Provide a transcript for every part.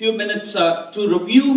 few minutes to review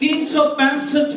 365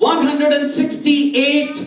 168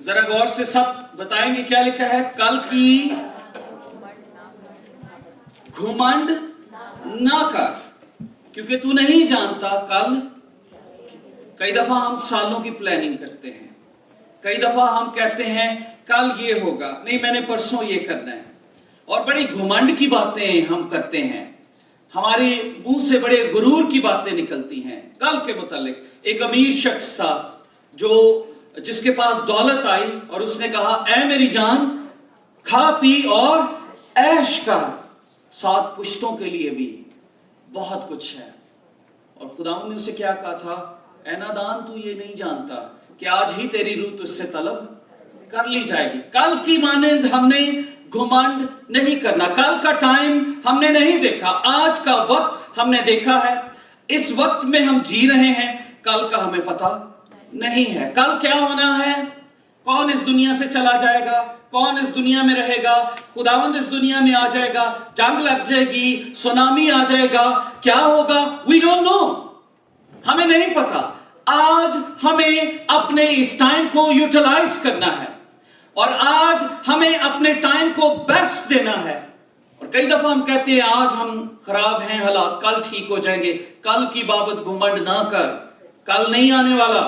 ذرا غور سے سب بتائیں گے کیا لکھا ہے؟ کل کی گھمنڈ نہ کر، کیونکہ تو نہیں جانتا کل. کئی دفعہ ہم سالوں کی پلاننگ کرتے ہیں، کئی دفعہ ہم کہتے ہیں کل یہ ہوگا، نہیں میں نے پرسوں یہ کرنا ہے، اور بڑی گھمنڈ کی باتیں ہم کرتے ہیں، ہمارے منہ سے بڑے غرور کی باتیں نکلتی ہیں کل کے متعلق. ایک امیر شخص تھا جس کے پاس دولت آئی اور اس نے کہا اے میری جان کھا پی اور عیش کر، 7 پشتوں کے لیے بھی بہت کچھ ہے. اور خداوند نے اسے کیا کہا تھا؟ اے نادان تو یہ نہیں جانتا کہ آج ہی تیری روح تجھ سے طلب کر لی جائے گی. کل کی مانند ہم نے گھمنڈ نہیں کرنا. کل کا ٹائم ہم نے نہیں دیکھا، آج کا وقت ہم نے دیکھا ہے. اس وقت میں ہم جی رہے ہیں، کل کا ہمیں پتہ نہیں ہے. کل کیا ہونا ہے؟ کون اس دنیا سے چلا جائے گا؟ کون اس دنیا میں رہے گا؟ خداوند اس دنیا میں آ جائے گا، جنگ لگ جائے گی، سونامی آ جائے گا، کیا ہوگا؟ وی ڈونٹ نو، ہمیں نہیں پتا. آج ہمیں اپنے اس ٹائم کو یوٹیلائز کرنا ہے، اور آج ہمیں اپنے ٹائم کو بیسٹ دینا ہے. اور کئی دفعہ ہم کہتے ہیں آج ہم خراب ہیں حالات، کل ٹھیک ہو جائیں گے. کل کی بابت گھمنڈ نہ کر، کل نہیں آنے والا.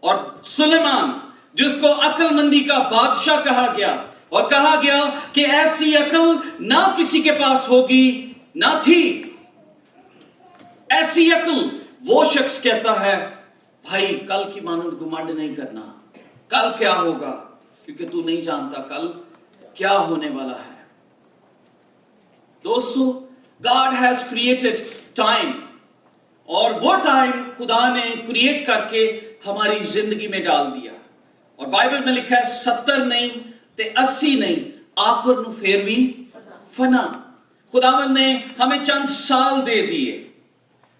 اور سلیمان جس کو عقل مندی کا بادشاہ کہا گیا، اور کہا گیا کہ ایسی عقل نہ کسی کے پاس ہوگی نہ تھی، ایسی عقل وہ شخص کہتا ہے بھائی کل کی مانند گھمنڈ نہیں کرنا. کل کیا ہوگا؟ کیونکہ تو نہیں جانتا کل کیا ہونے والا ہے. دوستو، God has created time، اور وہ ٹائم خدا نے کریٹ کر کے ہماری زندگی میں ڈال دیا. اور بائبل میں لکھا ہے 70 نہیں تے 80 نہیں، آخر نو پھر بھی فنا. خداوند نے ہمیں چند سال دے دیے.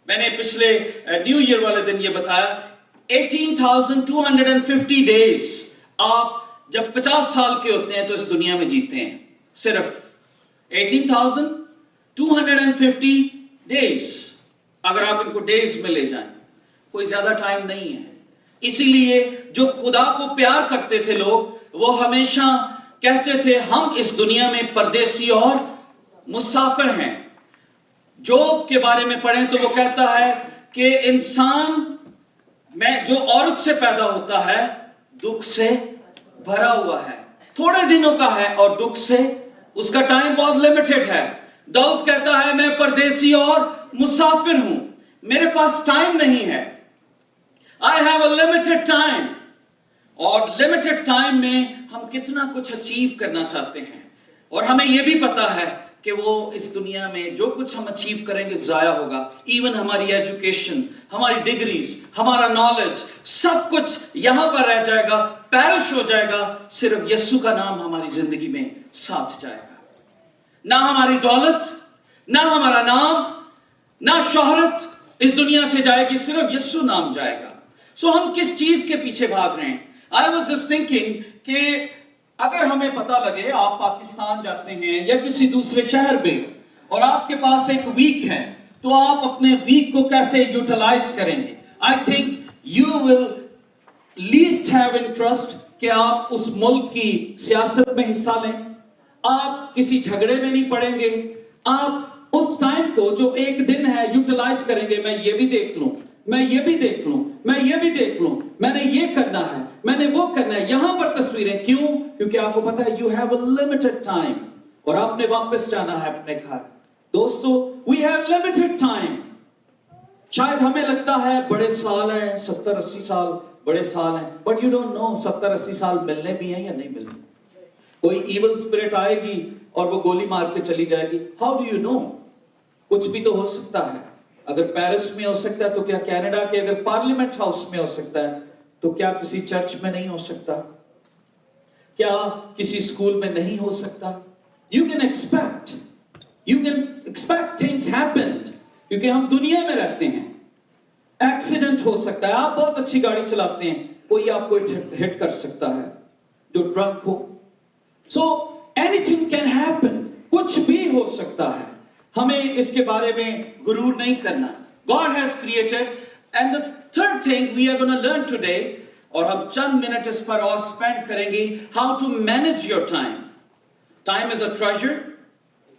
میں نے پچھلے نیو ایئر والے دن یہ بتایا 18,250 ڈیز. آپ جب 50 سال کے ہوتے ہیں تو اس دنیا میں جیتے ہیں صرف 18,250 ڈیز. اگر آپ ان کو ڈیز میں لے جائیں کوئی زیادہ ٹائم نہیں ہے. اسی لیے جو خدا کو پیار کرتے تھے لوگ، وہ ہمیشہ کہتے تھے ہم اس دنیا میں پردیسی اور مسافر ہیں. جوب کے بارے میں پڑھیں تو وہ کہتا ہے کہ انسان میں جو عورت سے پیدا ہوتا ہے دکھ سے بھرا ہوا ہے، تھوڑے دنوں کا ہے اور دکھ سے اس کا ٹائم بہت لیمیٹڈ ہے. داؤد کہتا ہے میں پردیسی اور مسافر ہوں، میرے پاس ٹائم نہیں ہے. I have a limited time. اور limited time میں ہم کتنا کچھ اچیو کرنا چاہتے ہیں، اور ہمیں یہ بھی پتا ہے کہ وہ اس دنیا میں جو کچھ ہم اچیو کریں گے ضائع ہوگا. ایون ہماری ایجوکیشن، ہماری ڈگریز، ہمارا نالج، سب کچھ یہاں پر رہ جائے گا، پیرش ہو جائے گا. صرف یسوع کا نام ہماری زندگی میں ساتھ جائے گا. نہ ہماری دولت، نہ ہمارا نام، نہ شہرت اس دنیا سے جائے گی، صرف یسوع نام جائے گا. سو ہم کس چیز کے پیچھے بھاگ رہے ہیں؟ I was just thinking کہ اگر ہمیں پتہ لگے آپ پاکستان جاتے ہیں یا کسی دوسرے شہر میں اور آپ کے پاس ایک ویک ہے تو آپ اپنے ویک کو کیسے یوٹیلائز کریں گے؟ I think you will least have interest کہ آپ اس ملک کی سیاست میں حصہ لیں. آپ کسی جھگڑے میں نہیں پڑیں گے. آپ اس ٹائم کو جو ایک دن ہے یوٹیلائز کریں گے. میں یہ بھی دیکھ لوں، میں یہ بھی دیکھ لوں، میں یہ بھی دیکھ لوں، میں نے یہ کرنا ہے، میں نے وہ کرنا ہے. یہاں پر تصویریں کیوں؟ کیونکہ آپ کو پتا ہے you have a limited time، اور آپ نے واپس جانا ہے اپنے گھر. دوستو we have limited time. شاید ہمیں لگتا ہے بڑے سال ہیں، 70-80 سال بڑے سال ہیں، but you don't know 70-80 سال ملنے بھی ہیں یا نہیں ملنے. کوئی ایول اسپرٹ آئے گی اور وہ گولی مار کے چلی جائے گی. how do you know؟ کچھ بھی تو ہو سکتا ہے. اگر پیرس میں ہو سکتا ہے تو کیا کینیڈا کے اگر پارلیمنٹ ہاؤس میں ہو سکتا ہے تو کیا کسی چرچ میں نہیں ہو سکتا؟ کیا کسی سکول میں نہیں ہو سکتا؟ You can expect things happened، کیونکہ ہم دنیا میں رہتے ہیں. ایکسیڈنٹ ہو سکتا ہے. آپ بہت اچھی گاڑی چلاتے ہیں، کوئی آپ کو ہٹ کر سکتا ہے جو drink who. So anything can happen، کچھ بھی ہو سکتا ہے. ہمیں اس کے بارے میں غرور نہیں کرنا. God has created. And the third thing we are going to learn today اور ہم چند منٹ اس پر اور سپینڈ کریں گے. How to manage your time. Time is a treasure.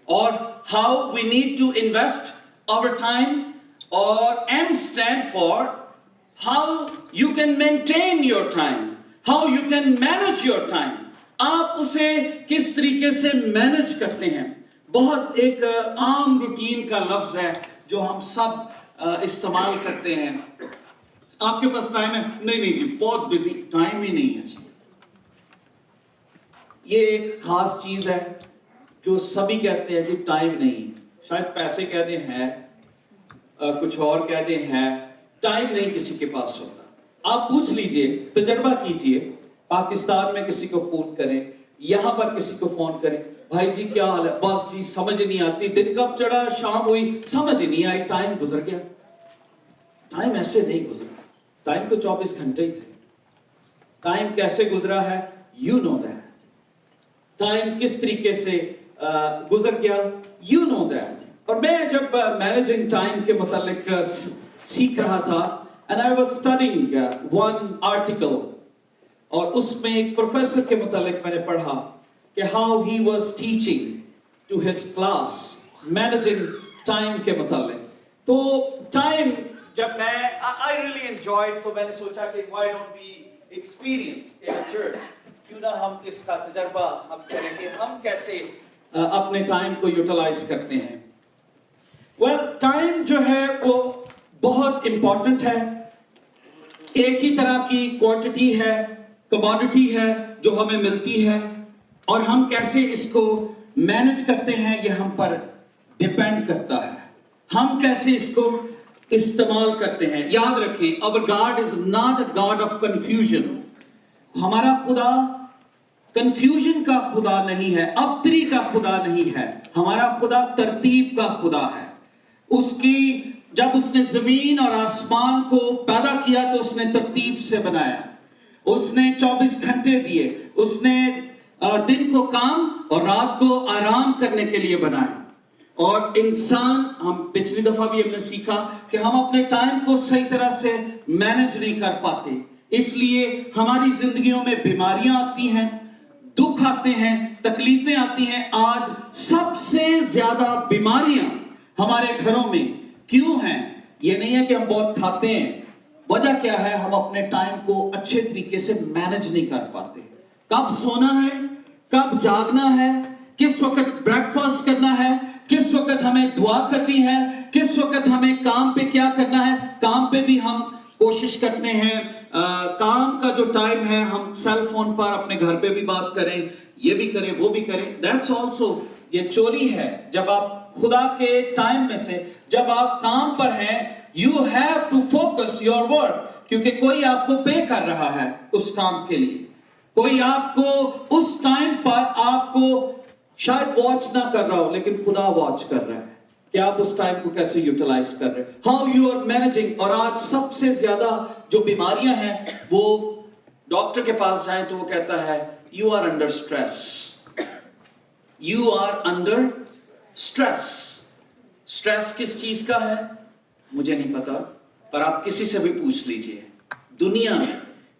اور how we need to invest our time. اور M stand for how you can maintain your time. How you can manage your time. آپ اسے کس طریقے سے manage کرتے ہیں. بہت ایک عام روٹین کا لفظ ہے جو ہم سب استعمال کرتے ہیں. آپ کے پاس ٹائم ہے؟ نہیں جی بہت بزی، ٹائم ہی نہیں ہے جی. یہ ایک خاص چیز ہے جو سبھی کہتے ہیں جی ٹائم نہیں. شاید پیسے کہہ دیں ہیں، کچھ اور کہہ دیں ہیں، ٹائم نہیں کسی کے پاس ہوتا. آپ پوچھ لیجئے، تجربہ کیجئے، پاکستان میں کسی کو فون کریں، یہاں پر کسی کو فون کریں، بھائی جی کیا حال ہے؟ بس جی سمجھ نہیں آتی، دن کب چڑھا شام ہوئی سمجھ نہیں آئی، ٹائم گزر گیا. ٹائم ایسے نہیں گزرا. ٹائم تو 24 گھنٹے ہی تھے. ٹائم کیسے گزرا ہے؟ You know that. ٹائم کس طریقے سے گزر گیا؟ You know that. اور میں جب مینیجنگ ٹائم کے متعلق سیکھ رہا تھا and I was studying one article اور اس میں ایک پروفیسر کے متعلق میں نے پڑھا کہ how he was teaching to his class managing time کے متعلق. تو ٹائم جب میں I really enjoyed تو میں نے سوچا کہ why don't we experience in a church. کیوں نہ ہم اس کا تجربہ ہم کریں کہ ہم کیسے اپنے ٹائم کو یوٹیلائز کرتے ہیں. well ٹائم جو ہے وہ بہت امپورٹنٹ ہے. ایک ہی طرح کی کوانٹٹی ہے، کموڈٹی ہے جو ہمیں ملتی ہے، اور ہم کیسے اس کو مینج کرتے ہیں یہ ہم پر ڈیپینڈ کرتا ہے. ہم کیسے اس کو استعمال کرتے ہیں. یاد رکھیں our God is not a God of confusion. ہمارا خدا کنفیوژن کا خدا نہیں ہے، ابتری کا خدا نہیں ہے. ہمارا خدا ترتیب کا خدا ہے. اس کی جب اس نے زمین اور آسمان کو پیدا کیا تو اس نے ترتیب سے بنایا. اس نے 24 گھنٹے دیے. اس نے دن کو کام اور رات کو آرام کرنے کے لیے بنایا. اور انسان، ہم پچھلی دفعہ بھی ہم نے سیکھا کہ ہم اپنے ٹائم کو صحیح طرح سے مینج نہیں کر پاتے. اس لیے ہماری زندگیوں میں بیماریاں آتی ہیں، دکھ آتے ہیں، تکلیفیں آتی ہیں. آج سب سے زیادہ بیماریاں ہمارے گھروں میں کیوں ہیں؟ یہ نہیں ہے کہ ہم بہت کھاتے ہیں. وجہ کیا ہے؟ ہم اپنے ٹائم کو اچھے طریقے سے مینج نہیں کر پاتے. کب سونا ہے، کب جاگنا ہے، کس وقت بریک فاسٹ کرنا ہے، کس وقت ہمیں دعا کرنی ہے، کس وقت ہمیں کام پہ کیا کرنا ہے. کام پہ بھی ہم کوشش کرتے ہیں کام کا جو ٹائم ہے ہم سیل فون پر اپنے گھر پہ بھی بات کریں، یہ بھی کریں وہ بھی کریں. دیٹس آلسو یہ چوری ہے. جب آپ خدا کے ٹائم میں سے جب آپ کام پر ہیں you have to focus your work, کیونکہ کوئی آپ کو پے کر رہا ہے اس کام کے لیے. کوئی آپ کو اس ٹائم پر آپ کو شاید واچ نہ کر رہا ہو لیکن خدا واچ کر رہا ہے کہ آپ اس ٹائم کو کیسے یوٹیلائز کر رہے ہیں. How you are managing. اور آج سب سے زیادہ جو بیماریاں ہیں وہ ڈاکٹر کے پاس جائیں تو وہ کہتا ہے you are under stress. You are under stress. Stress کس چیز کا ہے مجھے نہیں پتا، پر آپ کسی سے بھی پوچھ لیجئے. دنیا میں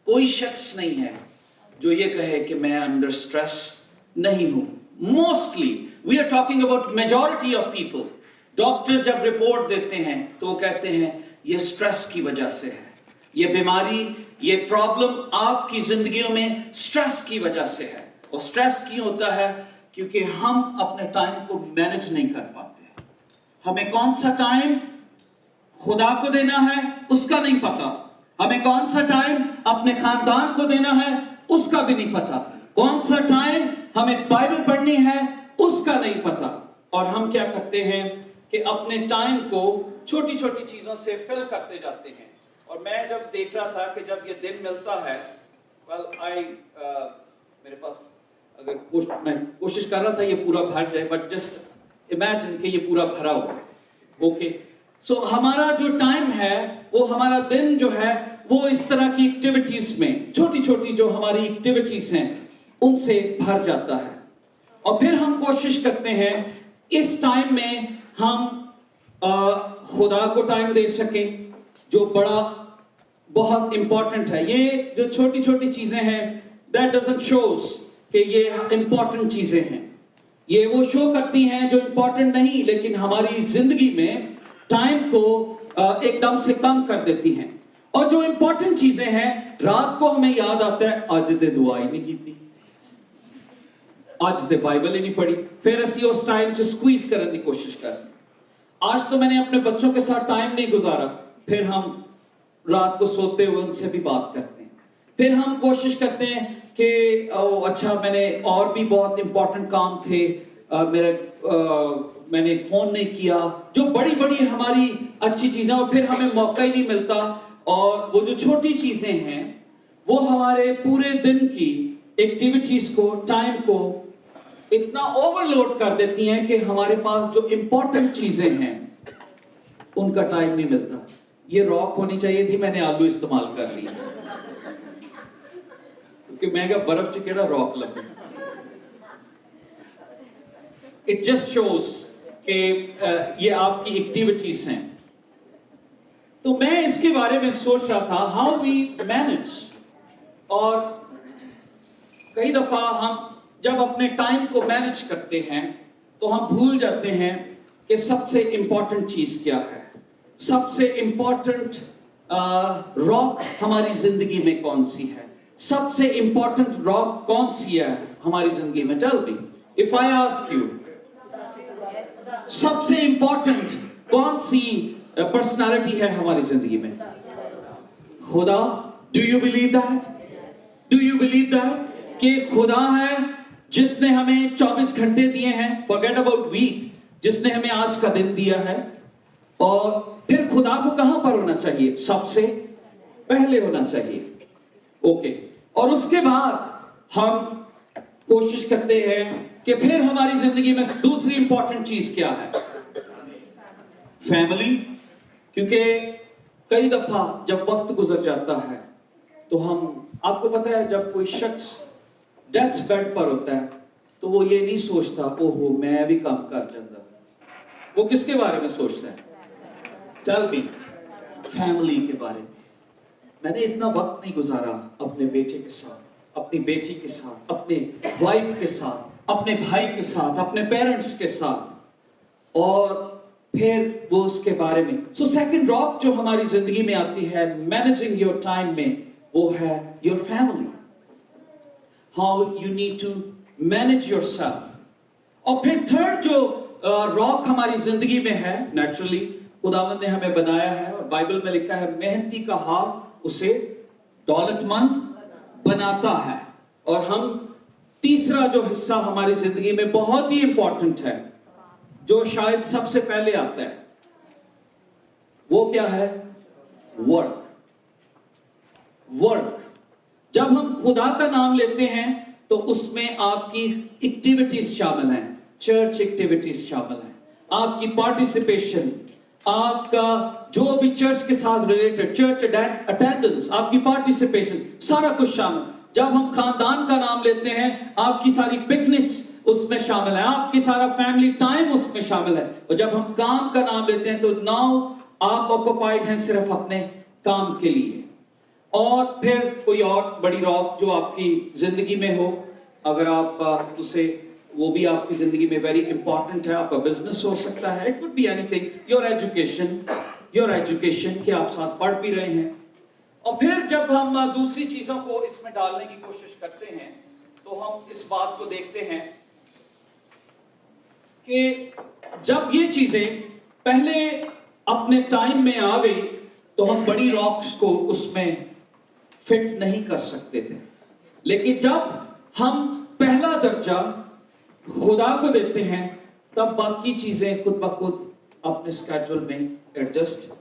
کوئی شخص نہیں ہے جو یہ کہے کہ میں انڈر اسٹریس نہیں ہوں. Mostly we are talking about majority of people. Doctor جب رپورٹ دیتے ہیں تو وہ کہتے ہیں یہ اسٹریس کی وجہ سے ہے، یہ بیماری، یہ پرابلم آپ کی زندگیوں میں اسٹریس کی وجہ سے ہے. اور اسٹریس کیوں ہوتا ہے؟ کیونکہ ہم اپنے ٹائم کو مینج نہیں کر پاتے. ہمیں کون سا ٹائم خدا کو دینا ہے اس کا نہیں پتا. ہمیں کون سا ٹائم اپنے خاندان کو دینا ہے اس کا بھی نہیں پتا. کون سا ٹائم ہمیں بائبل پڑھنی ہے اس کا نہیں پتا. اور ہم کیا کرتے ہیں کہ اپنے ٹائم کو چھوٹی چھوٹی چیزوں سے فل کرتے جاتے ہیں. اور میں جب دیکھ رہا تھا کہ جب یہ دن ملتا ہے میرے پاس اگر میں کوشش کر رہا تھا یہ پورا بھر جائے، بٹ جسٹ امیجن کہ یہ پورا بھرا ہو. اوکے سو ہمارا جو ٹائم ہے وہ ہمارا دن جو ہے وہ اس طرح کی ایکٹیویٹیز میں چھوٹی چھوٹی جو ہماری ایکٹیویٹیز ہیں ان سے بھر جاتا ہے. اور پھر ہم کوشش کرتے ہیں اس ٹائم میں ہم خدا کو ٹائم دے سکیں جو بڑا بہت امپورٹنٹ ہے. یہ جو چھوٹی چھوٹی چیزیں ہیں that doesn't shows کہ یہ امپورٹنٹ چیزیں ہیں. یہ وہ شو کرتی ہیں جو امپورٹنٹ نہیں لیکن ہماری زندگی میں ٹائم کو ایک دم سے کم کر دیتی ہیں. اور جو امپورٹنٹ چیزیں ہیں رات کو ہمیں یاد آتا ہے آج تے دعا ہی نہیں کیتی, آج تے بائبل ہی نہیں پڑھی, پھر اسی اس ٹائم سے سکویز کرنے کی کوشش کریں. آج تو میں نے اپنے بچوں کے ساتھ ٹائم نہیں گزارا, پھر ہم رات کو سوتے ہوئے ان سے بھی بات کرتے ہیں. پھر ہم کوشش کرتے ہیں کہ اچھا میں نے اور بھی بہت امپورٹنٹ کام تھے, میں نے فون نہیں کیا, جو بڑی بڑی ہماری اچھی چیزیں, اور پھر ہمیں موقع ہی نہیں ملتا. اور وہ جو چھوٹی چیزیں ہیں وہ ہمارے پورے دن کی ایکٹیویٹیز کو, ٹائم کو اتنا اوور لوڈ کر دیتی ہیں کہ ہمارے پاس جو امپورٹنٹ چیزیں ہیں ان کا ٹائم نہیں ملتا. یہ راک ہونی چاہیے تھی, میں نے آلو استعمال کر لی کیونکہ میں کہا برف چ کیڑا راک لگے. اٹ جسٹ شوز کہ یہ آپ کی ایکٹیویٹیز ہیں. تو میں اس کے بارے میں سوچ رہا تھا ہاؤ وی مینج. اور کئی دفعہ ہم جب اپنے ٹائم کو مینج کرتے ہیں تو ہم بھول جاتے ہیں کہ سب سے امپورٹنٹ چیز کیا ہے, سب سے امپورٹنٹ راک ہماری زندگی میں کون سی ہے, سب سے امپورٹنٹ راک کون سی ہے ہماری زندگی میں. Tell me, if I ask you, سب سے امپورٹنٹ کون سی پرسنالٹی ہے ہماری زندگی میں؟ خدا. Do you believe that? Do you believe that? کہ خدا ہے جس نے ہمیں 24 گھنٹے دیے ہیں, forget about week, جس نے ہمیں آج کا دن دیا ہے. اور پھر خدا کو کہاں پر ہونا چاہیے؟ سب سے پہلے ہونا چاہیے. اوکے. اور اس کے بعد ہم کوشش کرتے ہیں کہ پھر ہماری زندگی میں دوسری امپورٹنٹ چیز کیا ہے؟ فیملی. کیونکہ کئی دفعہ جب وقت گزر جاتا ہے تو ہم, آپ کو پتا ہے جب کوئی شخص ڈیتھ بیڈ پر ہوتا ہے تو وہ یہ نہیں سوچتا اوہو میں بھی کام کر جاتا, وہ کس کے بارے میں سوچتا ہے؟ Tell me, فیملی کے بارے میں. میں نے اتنا وقت نہیں گزارا اپنے بیٹے کے ساتھ, اپنی بیٹی کے ساتھ, اپنے وائف کے ساتھ, اپنے بھائی کے ساتھ, اپنے پیرنٹس کے ساتھ, اور پھر وہ اس کے بارے میں. سو سیکنڈ راک جو ہماری زندگی میں آتی ہے مینیجنگ یور ٹائم میں, وہ ہے your family. How you need to manage your self. اور پھر تھرڈ جو راک ہماری زندگی میں ہے, نیچرلی خداوند نے ہمیں بنایا ہے اور بائبل میں لکھا ہے محنتی کا ہاتھ اسے دولت مند بناتا ہے. اور ہم تیسرا جو حصہ ہماری زندگی میں بہت ہی امپورٹنٹ ہے, جو شاید سب سے پہلے آتا ہے, وہ کیا ہے؟ ورک. ورک. جب ہم خدا کا نام لیتے ہیں تو اس میں آپ کی ایکٹیویٹیز شامل ہیں, چرچ ایکٹیویٹیز شامل ہیں, آپ کی پارٹیسپیشن, آپ کا جو بھی چرچ کے ساتھ ریلیٹڈ, چرچ اٹینڈنس, آپ کی پارٹیسپیشن, سارا کچھ شامل. جب ہم خاندان کا نام لیتے ہیں آپ کی ساری پکنکس اس میں شامل ہے, آپ کی سارا فیملی ٹائم اس میں شامل ہے. اور جب ہم کام کا نام لیتے ہیں تو ناؤ آپ آکوپائیڈ ہیں صرف اپنے کام کے لیے. اور پھر کوئی اور بڑی راک جو آپ کی زندگی میں ہو, اگر آپ اسے, وہ بھی آپ کی زندگی میں ویری امپورٹنٹ ہے. آپ کا بزنس ہو سکتا ہے, it could be anything, your education کہ آپ ساتھ پڑھ بھی رہے ہیں. اور پھر جب ہم دوسری چیزوں کو اس میں ڈالنے کی کوشش کرتے ہیں تو ہم اس بات کو دیکھتے ہیں کہ جب یہ چیزیں پہلے اپنے ٹائم میں آ گئی تو ہم بڑی راکس کو اس میں فٹ نہیں کر سکتے تھے. لیکن جب ہم پہلا درجہ خدا کو دیتے ہیں تب باقی چیزیں خود بخود اپنے اسکیڈول میں ایڈجسٹ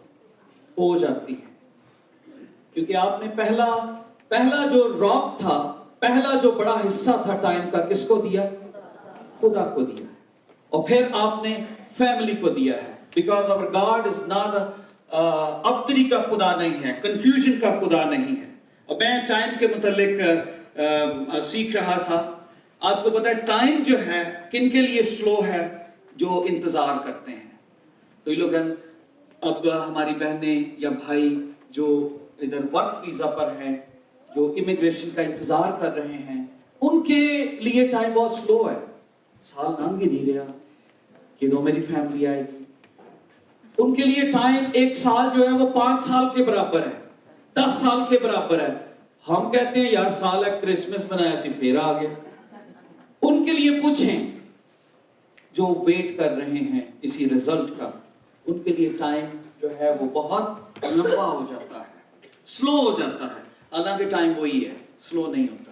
ہو جاتی ہیں. کیونکہ آپ نے پہلا جو راک تھا, پہلا جو بڑا حصہ تھا ٹائم کا, کس کو دیا؟ خدا کو دیا. اور پھر آپ نے فیملی کو دیا ہے. Because our God is not ابتری کا خدا نہیں ہے, کنفیوژن کا خدا نہیں ہے. اور میں ٹائم کے متعلق سیکھ رہا تھا. آپ کو پتا ہے ٹائم جو ہے کن کے لیے سلو ہے؟ جو انتظار کرتے ہیں. کوئی لوگ اب ہماری بہنیں یا بھائی جو ادھر ورک ویزا پر ہیں, جو امیگریشن کا انتظار کر رہے ہیں, ان کے لیے ٹائم بہت سلو ہے. سال لنگ ہی نہیں رہا کہ دو میری فیملی آئے گی. ان کے لیے ٹائم ایک سال جو ہے وہ 5 سال کے برابر ہے, 10 سال کے برابر ہے. ہم کہتے ہیں یار سال ہے, کرسمس منایا سی پھر آ گیا. ان کے لیے پوچھیں جو ویٹ کر رہے ہیں اسی رزلٹ کا, ان کے لیے ٹائم جو ہے وہ بہت لمبا ہو جاتا ہے, سلو ہو جاتا ہے. حالانکہ ٹائم وہی ہے, سلو نہیں ہوتا.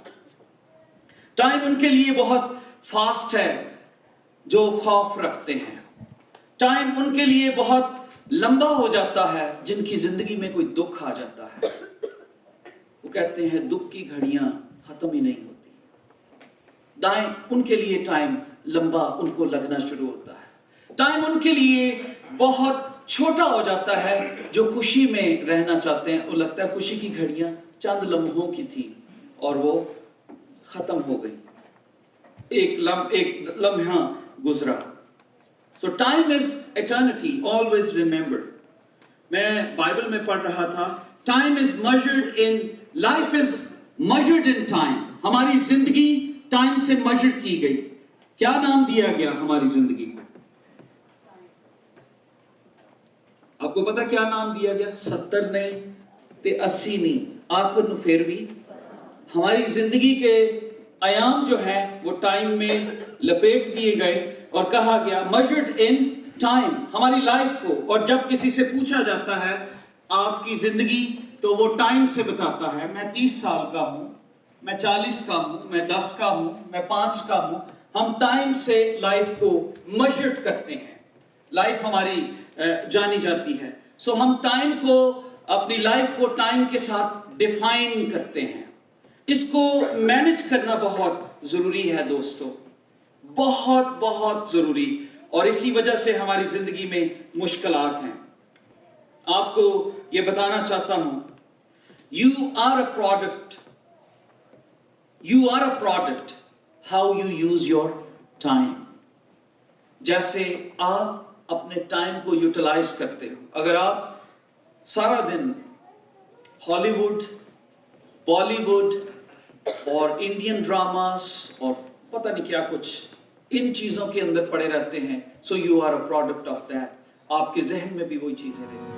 ٹائم ان کے لیے بہت فاسٹ ہے جو خوف رکھتے ہیں. ٹائم ان کے لیے بہت لمبا ہو جاتا ہے جن کی زندگی میں کوئی دکھ آ جاتا ہے. وہ کہتے ہیں دکھ کی گھڑیاں ختم ہی نہیں ہوتی. ان کے لیے ٹائم لمبا ان کو لگنا شروع ہوتا ہے. ٹائم ان کے لیے بہت چھوٹا ہو جاتا ہے جو خوشی میں رہنا چاہتے ہیں. وہ لگتا ہے خوشی کی گھڑیاں چند لمحوں کی تھی اور وہ ختم ہو گئی, ایک لمحہ گزرا. So time is eternity, always remember. میں بائبل میں پڑھ رہا تھا, time is measured in, life is measured in time. ہماری زندگی ٹائم سے measure کی گئی. کیا نام دیا گیا ہماری زندگی کو؟ آپ کو پتا کیا نام دیا گیا؟ 70 نہیں تے 80 نہیں, آخر نو پھر بھی. ہماری زندگی کے ایام جو ہیں وہ ٹائم میں لپیٹ دیے گئے اور کہا گیا measured in time, ہماری لائف کو. اور جب کسی سے پوچھا جاتا ہے آپ کی زندگی تو وہ ٹائم سے بتاتا ہے, میں 30 سال کا ہوں, میں 40 کا ہوں, میں 10 کا ہوں, میں 5 کا ہوں. ہم ٹائم سے لائف کو measured کرتے ہیں, لائف ہماری جانی جاتی ہے. سو ہم ٹائم کو, اپنی لائف کو ٹائم کے ساتھ ڈیفائن کرتے ہیں. اس کو مینج کرنا بہت ضروری ہے دوستو, بہت بہت ضروری. اور اسی وجہ سے ہماری زندگی میں مشکلات ہیں. آپ کو یہ بتانا چاہتا ہوں, you are a product how you use your time. جیسے آپ اپنے ٹائم کو یوٹیلائز کرتے ہو. اگر آپ سارا دن ہالی ووڈ, بالی ووڈ اور انڈین ڈراماز اور پتہ نہیں کیا کچھ ان چیزوں کے اندر پڑے رہتے ہیں, so you are a product of that. آپ کے ذہن میں بھی وہی چیزیں رہتی ہیں.